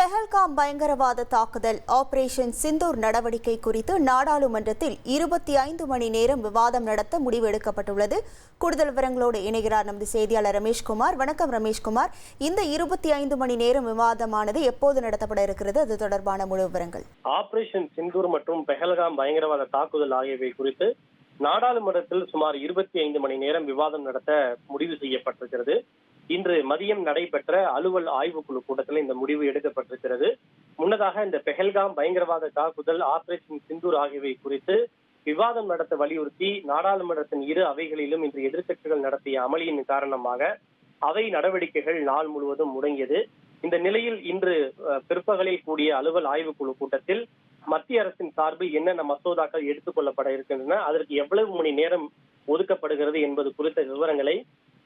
பெஹல்காம் பயங்கரவாத தாக்குதல் ஆபரேஷன் சிந்தூர் நடவடிக்கை குறித்து நாடாளுமன்றத்தில் 25 மணி நேரம் விவாதம் நடத்த முடிவு எடுக்கப்பட்டுள்ளது. கூடுதல் விவரங்களோடு இணைகிறார் நமது செய்தியாளர் ரமேஷ்குமார். வணக்கம் ரமேஷ்குமார். இந்த 25 மணி நேரம் விவாதமானது எப்போது நடத்தப்பட இருக்கிறது, அது தொடர்பான முழு விவரங்கள்? ஆபரேஷன் சிந்தூர் மற்றும் பெஹல்காம் பயங்கரவாத தாக்குதல் ஆகியவை குறித்து நாடாளுமன்றத்தில் சுமார் 25 மணி நேரம் விவாதம் நடத்த முடிவு செய்யப்பட்டிருக்கிறது. இன்று மதியம் நடைபெற்ற அலுவல் ஆய்வுக்குழு கூட்டத்தில் இந்த முடிவு எடுக்கப்பட்டிருக்கிறது. முன்னதாக இந்த பெஹல்காம் பயங்கரவாத தாக்குதல், ஆபரேஷன் சிந்தூர் ஆகியவை குறித்து விவாதம் நடத்த வலியுறுத்தி நாடாளுமன்றத்தின் இரு அவைகளிலும் இன்று எதிர்க்கட்சிகள் நடத்திய அமளியின் காரணமாக அவை நடவடிக்கைகள் நாள் முழுவதும் முடங்கியது. இந்த நிலையில் இன்று பிற்பகலில் கூடிய அலுவல் ஆய்வுக்குழு கூட்டத்தில் மத்திய அரசின் சார்பில் என்னென்ன மசோதாக்கள் எடுத்துக் கொள்ளப்பட இருக்கின்றன, அதற்கு எவ்வளவு மணி நேரம் ஒதுக்கப்படுகிறது என்பது குறித்த விவரங்களை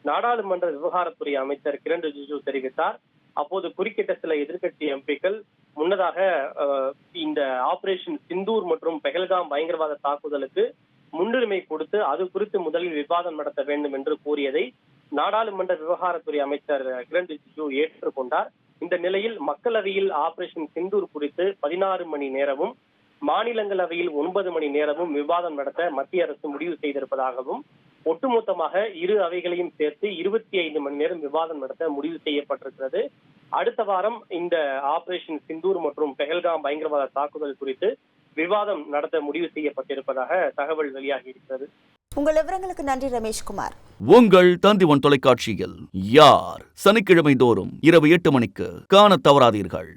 நாடாளுமன்ற விவகாரத்துறை அமைச்சர் கிரண் ரிஜிஜு தெரிவித்தார். அப்போது குறுக்கிட்ட சில எதிர்க்கட்சி எம்பிக்கள் முன்னதாக இந்த ஆபரேஷன் சிந்தூர் மற்றும் பெஹல்காம் பயங்கரவாத தாக்குதலுக்கு முன்னுரிமை கொடுத்து அது குறித்து முதலில் விவாதம் நடத்த வேண்டும் என்று கூறியதை நாடாளுமன்ற விவகாரத்துறை அமைச்சர் கிரண் ரிஜிஜு ஏற்றுக்கொண்டார். இந்த நிலையில் மக்களவையில் ஆபரேஷன் சிந்தூர் குறித்து 16 மணி நேரமும், மாநிலங்களவையில் 9 மணி நேரமும் விவாதம் நடத்த மத்திய அரசு முடிவு செய்திருப்பதாகவும், ஒட்டுமொத்தமாக இரு அவைகளையும் சேர்த்து 25 மணி நேரம் விவாதம் நடத்த முடிவு செய்யப்பட்டிருக்கிறது. அடுத்த வாரம் இந்த ஆபரேஷன் சிந்தூர் மற்றும் பெஹல்காம் பயங்கரவாத தாக்குதல் குறித்து விவாதம் நடத்த முடிவு செய்யப்பட்டிருப்பதாக தகவல் வெளியாகி இருக்கிறது. உங்கள் விவரங்களுக்கு நன்றி ரமேஷ்குமார். உங்கள் தந்தி1 தொலைக்காட்சியில் யார் சனிக்கிழமை தோறும் இரவு 8 மணிக்கு காண தவறாதீர்கள்.